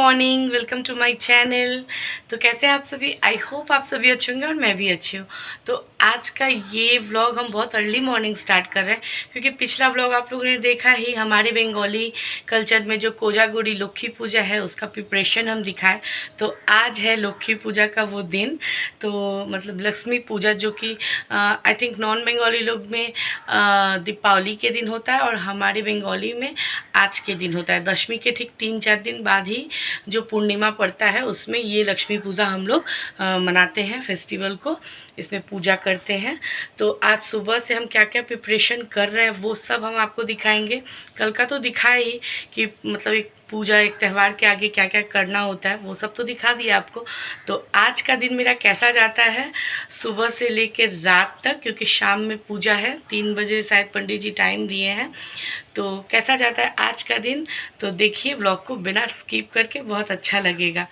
Morning, welcome to my channel. तो कैसे हैं आप सभी? आई होप आप सभी अच्छे होंगे और मैं भी अच्छी हूँ। तो आज का ये व्लॉग हम बहुत अर्ली मॉर्निंग स्टार्ट कर रहे हैं, क्योंकि पिछला व्लॉग आप लोगों ने देखा ही, हमारे बंगाली कल्चर में जो कोजागुड़ी लक्ष्मी पूजा है उसका प्रिपरेशन हम दिखाए। तो आज है लक्ष्मी पूजा का वो दिन, तो मतलब लक्ष्मी पूजा जो कि आई थिंक नॉन बंगाली लोग में दीपावली के दिन होता है और हमारे बंगाली में आज के दिन होता है। दशमी के ठीक 3-4 दिन बाद ही जो पूर्णिमा पड़ता है उसमें ये लक्ष्मी पूजा हम लोग मनाते हैं, फेस्टिवल को इसमें पूजा करते हैं। तो आज सुबह से हम क्या क्या प्रिपरेशन कर रहे हैं वो सब हम आपको दिखाएंगे। कल का तो दिखाया ही कि मतलब एक पूजा, एक त्यौहार के आगे क्या क्या करना होता है, वो सब तो दिखा दिया आपको। तो आज का दिन मेरा कैसा जाता है सुबह से लेकर रात तक, क्योंकि शाम में पूजा है, 3 बजे शायद पंडित जी टाइम दिए हैं। तो कैसा जाता है आज का दिन, तो देखिए व्लॉग को बिना स्किप करके, बहुत अच्छा लगेगा।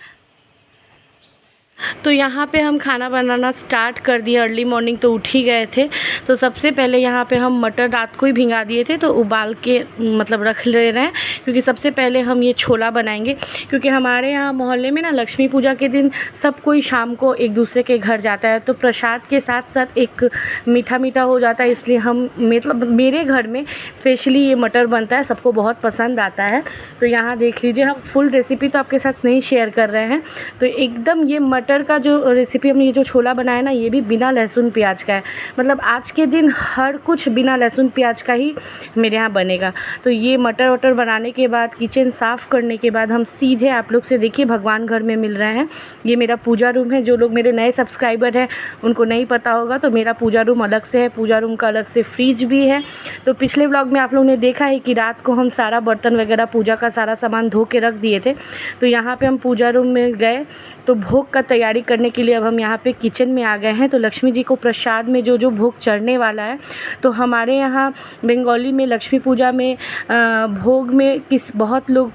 तो यहाँ पे हम खाना बनाना स्टार्ट कर दिए। अर्ली मॉर्निंग तो उठ ही गए थे। तो सबसे पहले यहाँ पे हम मटर रात को ही भिंगा दिए थे, तो उबाल के मतलब रख ले रहे हैं, क्योंकि सबसे पहले हम ये छोला बनाएंगे। क्योंकि हमारे यहाँ मोहल्ले में ना लक्ष्मी पूजा के दिन सब कोई शाम को एक दूसरे के घर जाता है, तो प्रसाद के साथ साथ एक मीठा मीठा हो जाता है। इसलिए हम मतलब मेरे घर में स्पेशली ये मटर बनता है, सबको बहुत पसंद आता है। तो यहाँ देख लीजिए, हम फुल रेसिपी तो आपके साथ नहीं शेयर कर रहे हैं। तो एकदम ये मटर का जो रेसिपी हमने ये जो छोला बनाया ना, ये भी बिना लहसुन प्याज का है। मतलब आज के दिन हर कुछ बिना लहसुन प्याज का ही मेरे यहाँ बनेगा। तो ये मटर वटर बनाने के बाद, किचन साफ़ करने के बाद, हम सीधे आप लोग से देखिए भगवान घर में मिल रहे हैं। ये मेरा पूजा रूम है। जो लोग मेरे नए सब्सक्राइबर हैं उनको नहीं पता होगा, तो मेरा पूजा रूम अलग से है। पूजा रूम का अलग से फ्रिज भी है। तो पिछले व्लॉग में आप लोगों ने देखा है कि रात को हम सारा बर्तन वगैरह पूजा का सारा सामान धो के रख दिए थे। तो यहाँ पे हम पूजा रूम में गए, तो भोग का तैयारी करने के लिए अब हम यहाँ पे किचन में आ गए हैं। तो लक्ष्मी जी को प्रसाद में जो जो भोग चढ़ने वाला है, तो हमारे यहाँ बंगाली में लक्ष्मी पूजा में भोग में बहुत लोग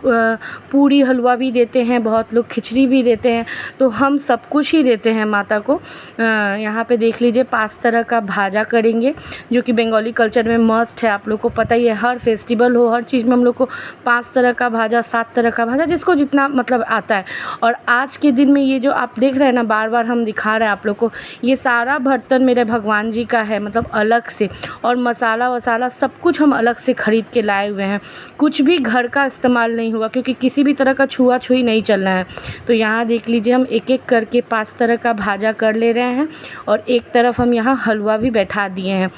पूरी हलवा भी देते हैं, बहुत लोग खिचड़ी भी देते हैं। तो हम सब कुछ ही देते हैं माता को। यहाँ पे देख लीजिए 5 तरह का भाजा करेंगे, जो कि बंगाली कल्चर में मस्ट है। आप लोग को पता ही है, हर फेस्टिवल हो, हर चीज़ में हम लोग को 5 तरह का भाजा, 7 तरह का भाजा, जिसको जितना मतलब आता है। और आज के दिन में ये जो आप देख रहे हैं ना, बार बार हम दिखा रहे हैं आप लोग को, ये सारा बर्तन मेरे भगवान जी का है, मतलब अलग से। और मसाला वसाला सब कुछ हम अलग से ख़रीद के लाए हुए हैं। कुछ भी घर का इस्तेमाल नहीं हुआ, क्योंकि किसी भी तरह का छुआछुई नहीं चलना है। तो यहाँ देख लीजिए, हम एक एक करके 5 तरह का भाजा कर ले रहे हैं, और एक तरफ हम यहाँ हलवा भी बैठा दिए हैं।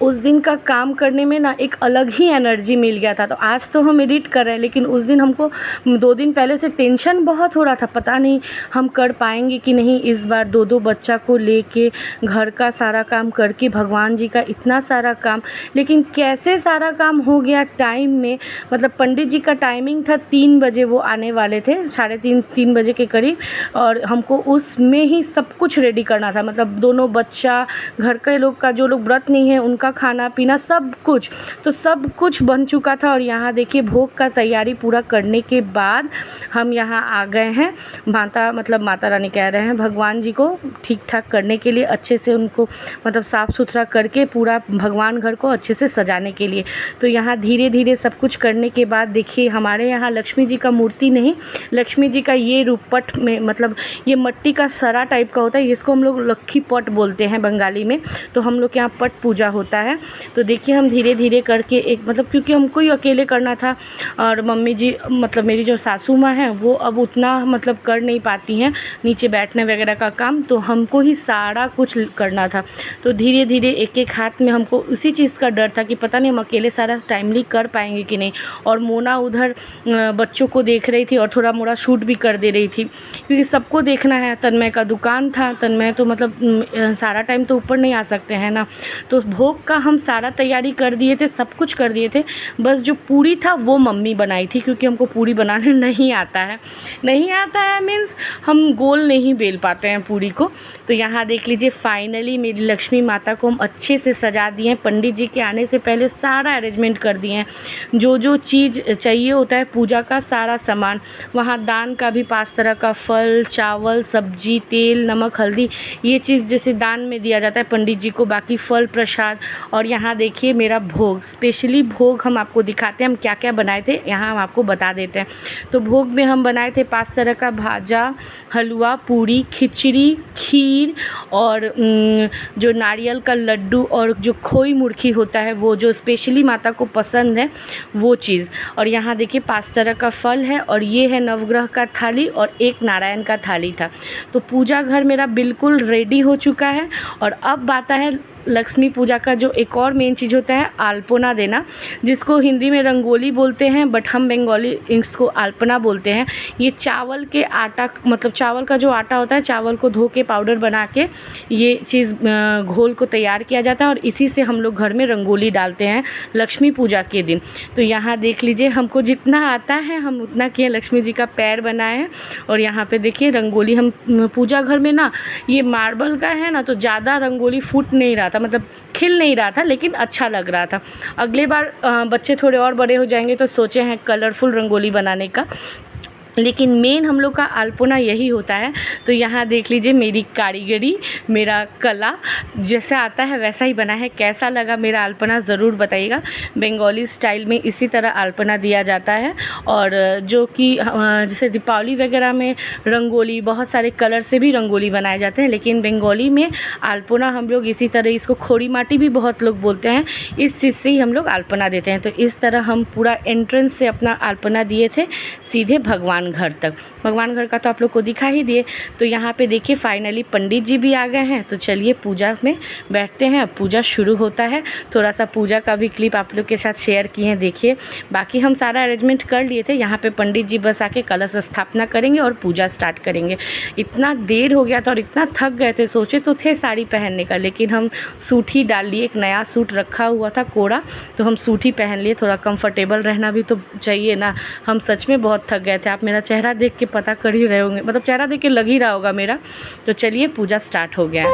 उस दिन का काम करने में ना एक अलग ही एनर्जी मिल गया था। तो आज तो हम एडिट कर रहे हैं, लेकिन उस दिन हमको 2 दिन पहले से टेंशन बहुत हो रहा था, पता नहीं हम कर पाएंगे कि नहीं इस बार। 2-2 बच्चा को लेके घर का सारा काम करके, भगवान जी का इतना सारा काम, लेकिन कैसे सारा काम हो गया टाइम में। मतलब पंडित जी का टाइमिंग था 3 बजे, वो आने वाले थे 3:30 बजे के करीब, और हमको उसमें ही सब कुछ रेडी करना था। मतलब दोनों बच्चा, घर के लोग का, जो लोग व्रत नहीं है उनका खाना पीना सब कुछ, तो सब कुछ बन चुका था। और यहाँ देखिए भोग का तैयारी पूरा करने के बाद हम यहाँ आ गए हैं माता रानी कह रहे हैं, भगवान जी को ठीक ठाक करने के लिए, अच्छे से उनको मतलब साफ़ सुथरा करके पूरा भगवान घर को अच्छे से सजाने के लिए। तो यहाँ धीरे धीरे सब कुछ करने के बाद देखिए, हमारे यहाँ लक्ष्मी जी का मूर्ति नहीं, लक्ष्मी जी का ये रूपपट में, मतलब ये मिट्टी का सरा टाइप का होता है, इसको हम लोग लक्खी पट बोलते हैं बंगाली में। तो हम लोग के यहाँ पट पूजा होता है। तो देखिए हम धीरे धीरे करके एक मतलब, क्योंकि हमको ही अकेले करना था, और मम्मी जी मतलब मेरी जो सासू माँ हैं वो अब उतना मतलब कर नहीं पाती हैं नीचे बैठने वगैरह का काम, तो हमको ही सारा कुछ करना था। तो धीरे धीरे एक एक हाथ में, हमको उसी चीज़ का डर था कि पता नहीं हम अकेले सारा टाइमली कर पाएंगे कि नहीं। और मोना उधर बच्चों को देख रही थी और थोड़ा मोड़ा शूट भी कर दे रही थी, क्योंकि सबको देखना है। तन्मय का दुकान था, तन्मय तो मतलब सारा टाइम तो ऊपर नहीं आ सकते हैं ना। तो भोग का हम सारा तैयारी कर दिए थे, सब कुछ कर दिए थे। बस जो पूरी था वो मम्मी बनाई थी, क्योंकि हमको पूरी बनाने नहीं आता है मीन्स हम गोल नहीं बेल पाते हैं पूरी को। तो यहाँ देख लीजिए फाइनली मेरी लक्ष्मी माता को हम अच्छे से सजा दिए हैं। पंडित जी के आने से पहले सारा अरेंजमेंट कर दिए हैं, जो जो चीज़ चाहिए होता है पूजा का सारा सामान। वहाँ दान का भी 5 तरह का फल, चावल, सब्जी, तेल, नमक, हल्दी, ये चीज़ जैसे दान में दिया जाता है पंडित जी को, बाकी फल प्रसाद। और यहाँ देखिए मेरा भोग, स्पेशली भोग हम आपको दिखाते हैं हम क्या क्या बनाए थे, यहाँ हम आपको बता देते हैं। तो भोग में हम बनाए थे 5 तरह का भाजा, हलवा, पूरी, खिचड़ी, खीर और जो नारियल का लड्डू और जो खोई मुरखी होता है वो जो स्पेशली माता को पसंद है वो चीज़। और यहाँ देखिए 5 तरह का फल है और ये है नवग्रह का थाली और एक नारायण का थाली था। तो पूजा घर मेरा बिल्कुल रेडी हो चुका है। और अब बात है लक्ष्मी पूजा का जो एक और मेन चीज़ होता है अल्पना देना, जिसको हिंदी में रंगोली बोलते हैं बट हम बंगाली इसको अल्पना बोलते हैं। ये चावल के आटा, मतलब चावल का जो आटा होता है, चावल को धो के पाउडर बना के ये चीज़ घोल को तैयार किया जाता है और इसी से हम लोग घर में रंगोली डालते हैं लक्ष्मी पूजा के दिन। तो यहाँ देख लीजिए हमको जितना आता है हम उतना किए। लक्ष्मी जी का पैर बनाए हैं और यहाँ पे देखिए रंगोली हम पूजा घर में ना ये मार्बल का है ना तो ज़्यादा रंगोली फूट नहीं रहा था, मतलब खिल नहीं रहा था, लेकिन अच्छा लग रहा था। अगली बार बच्चे थोड़े और बड़े हो जाएंगे तो सोचे हैं कलरफुल रंगोली बनाने का, लेकिन मेन हम लोग का अल्पना यही होता है। तो यहाँ देख लीजिए मेरी कारीगरी, मेरा कला जैसा आता है वैसा ही बना है। कैसा लगा मेरा अल्पना ज़रूर बताइएगा। बंगाली स्टाइल में इसी तरह अल्पना दिया जाता है। और जो कि जैसे दीपावली वगैरह में रंगोली बहुत सारे कलर से भी रंगोली बनाए जाते हैं, लेकिन बंगाली में अल्पना हम लोग इसी तरह, इसको खोड़ी माटी भी बहुत लोग बोलते हैं, इस चीज़ से ही हम लोग अल्पना देते हैं। तो इस तरह हम पूरा एंट्रेंस से अपना अल्पना दिए थे सीधे भगवान घर तक। भगवान घर का तो आप लोग को दिखा ही दिए। तो यहाँ पे देखिए फाइनली पंडित जी भी आ गए हैं। तो चलिए पूजा में बैठते हैं, अब पूजा शुरू होता है। थोड़ा सा पूजा का भी क्लिप आप लोग के साथ शेयर किए हैं, देखिए। बाकी हम सारा अरेंजमेंट कर लिए थे। यहाँ पे पंडित जी बस आके कलश स्थापना करेंगे और पूजा स्टार्ट करेंगे। इतना देर हो गया था और इतना थक गए थे, सोचे तो थे साड़ी पहनने का, लेकिन हम सूट ही डाल लिए। एक नया सूट रखा हुआ था कोड़ा, तो हम सूट ही पहन लिए। थोड़ा कंफर्टेबल रहना भी तो चाहिए ना। हम सच में बहुत थक गए थे। आप मेरा चेहरा देख के पता कर ही रहे होंगे, मतलब चेहरा देख के लग ही रहा होगा मेरा। तो चलिए पूजा स्टार्ट हो गया।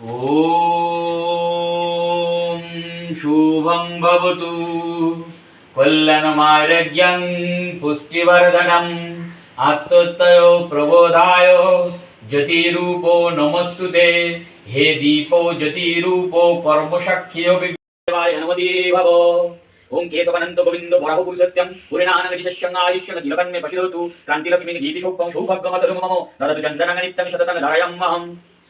ओम शुभं भवतु कल्याणमारोग्यं पुष्टिवर्धनम् आत्मतयो प्रबोधाय ज्योतिरूपो नमस्तुते। हे दीपो ज्योतिरूपो कर्मसाक्षियो विद्याय अनुमति भव। ओम केशवनंद गोविंद वराह पुरुषोत्तम पुरीणानगतिशस्यं आयुष्यं तिलकन्मे पशिरोतु क्रांतिलक्ष्मी गीतिशोक्तं सौभाग्यमतरुममो ददतु चन्दनं नित्यं शततं धारयाम्यहम्।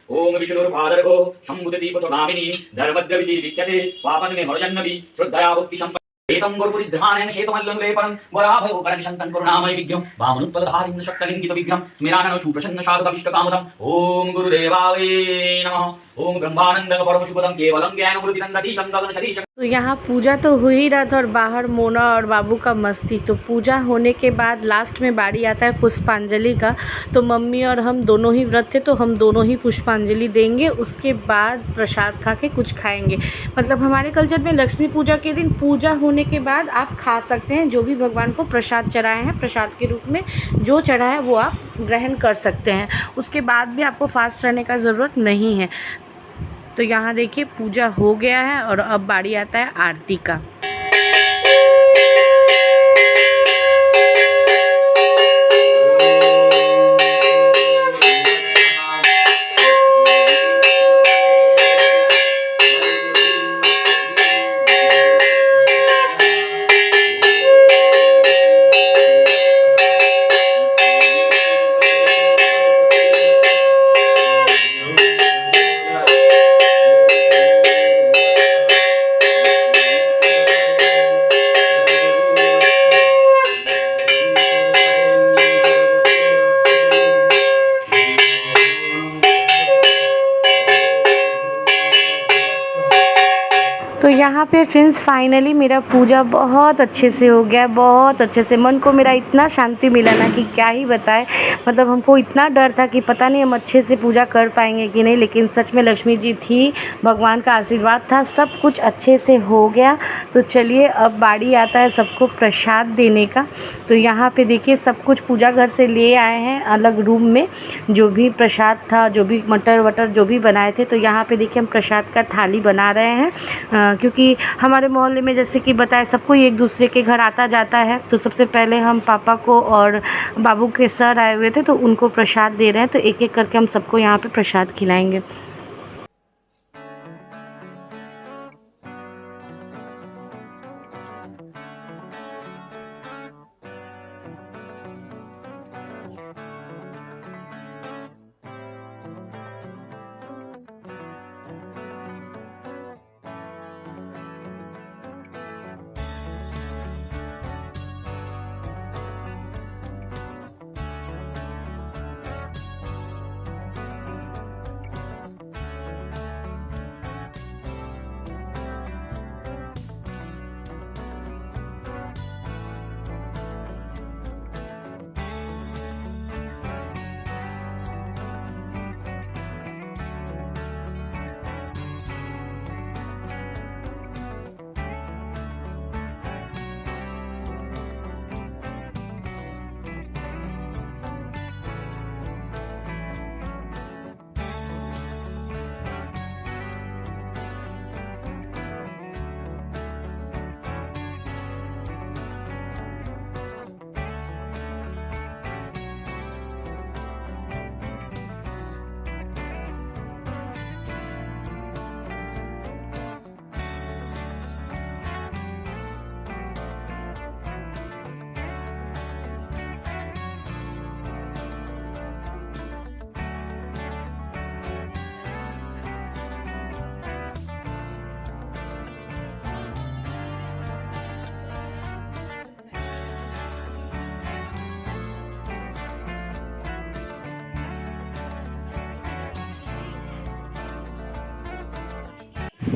ओम विष्णुर्भादरगो शम्भुदीपतगामिनी धर्मद्रविति लिख्यते पापन्मे हरजन्नवि श्रद्धया भक्ति एतं गुरुपुरिध्यानेन शेतमल्लनुलेपनं वराभयो परनिशन्तं करुणामय विग्रहं वामनुत्पलधारिं शक्तलिङ्गित विग्रहं स्मिरानन सुप्रसन्न शारदाभिष्टकामदम्। ओम गुरुदेवाय नमः। ओम ब्रह्मानंदं परमशुभदं केवलं ज्ञानमूर्तिनन्दतीतं गगनशरीशं। तो यहाँ पूजा तो हो ही रहा था और बाहर मोना और बाबू का मस्ती। तो पूजा होने के बाद लास्ट में बारी आता है पुष्पांजलि का। तो मम्मी और हम दोनों ही व्रत थे, तो हम दोनों ही पुष्पांजलि देंगे। उसके बाद प्रसाद खा के कुछ खाएंगे। मतलब हमारे कल्चर में लक्ष्मी पूजा के दिन पूजा होने के बाद आप खा सकते हैं, जो भी भगवान को प्रसाद चढ़ाए हैं, प्रसाद के रूप में जो चढ़ा है वो आप ग्रहण कर सकते हैं। उसके बाद भी आपको फास्ट रहने का ज़रूरत नहीं है। तो यहाँ देखिए पूजा हो गया है और अब बारी आता है आरती का। तो यहाँ पे फ्रेंड्स फाइनली मेरा पूजा बहुत अच्छे से हो गया, बहुत अच्छे से। मन को मेरा इतना शांति मिला ना कि क्या ही बताए। मतलब हमको इतना डर था कि पता नहीं हम अच्छे से पूजा कर पाएंगे कि नहीं, लेकिन सच में लक्ष्मी जी थी, भगवान का आशीर्वाद था, सब कुछ अच्छे से हो गया। तो चलिए अब बारी आता है सबको प्रसाद देने का। तो यहाँ पे देखिए सब कुछ पूजा घर से ले आए हैं अलग रूम में, जो भी प्रसाद था, जो भी मटर वटर जो भी बनाए थे। तो यहाँ पे देखिए हम प्रसाद का थाली बना रहे हैं, क्योंकि हमारे मोहल्ले में जैसे कि बताए सबको एक दूसरे के घर आता जाता है। तो सबसे पहले हम पापा को और बाबू के सर आए हुए थे तो उनको प्रसाद दे रहे हैं। तो एक एक करके हम सबको यहाँ पे प्रसाद खिलाएंगे।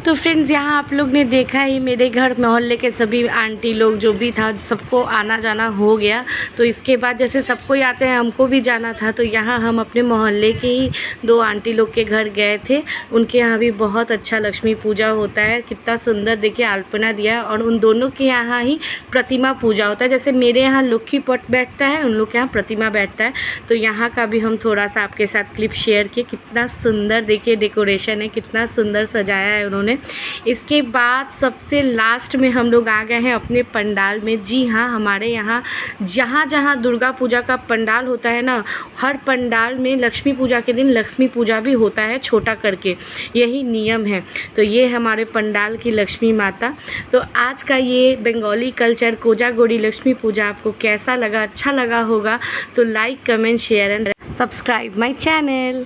तो फ्रेंड्स यहाँ आप लोग ने देखा ही, मेरे घर मोहल्ले के सभी आंटी लोग जो भी था सबको आना जाना हो गया। तो इसके बाद जैसे सबको ही आते हैं हमको भी जाना था। तो यहाँ हम अपने मोहल्ले के ही 2 आंटी लोग के घर गए थे। उनके यहाँ भी बहुत अच्छा लक्ष्मी पूजा होता है, कितना सुंदर देखिए अल्पना दिया। और उन दोनों के यहाँ ही प्रतिमा पूजा होता है। जैसे मेरे यहाँ लक्ष्मी पट बैठता है, उन लोग के यहाँ प्रतिमा बैठता है। तो यहाँ का भी हम थोड़ा सा आपके साथ क्लिप शेयर किए। कितना सुंदर देखिए डेकोरेशन है, कितना सुंदर सजाया है उन्होंने। इसके बाद सबसे लास्ट में हम लोग आ गए हैं अपने पंडाल में। जी हाँ, हमारे यहाँ जहाँ जहाँ दुर्गा पूजा का पंडाल होता है ना, हर पंडाल में लक्ष्मी पूजा के दिन लक्ष्मी पूजा भी होता है छोटा करके, यही नियम है। तो ये हमारे पंडाल की लक्ष्मी माता। तो आज का ये बंगाली कल्चर कोजागोरी लक्ष्मी पूजा आपको कैसा लगा, अच्छा लगा होगा तो like comment share and subscribe my channel.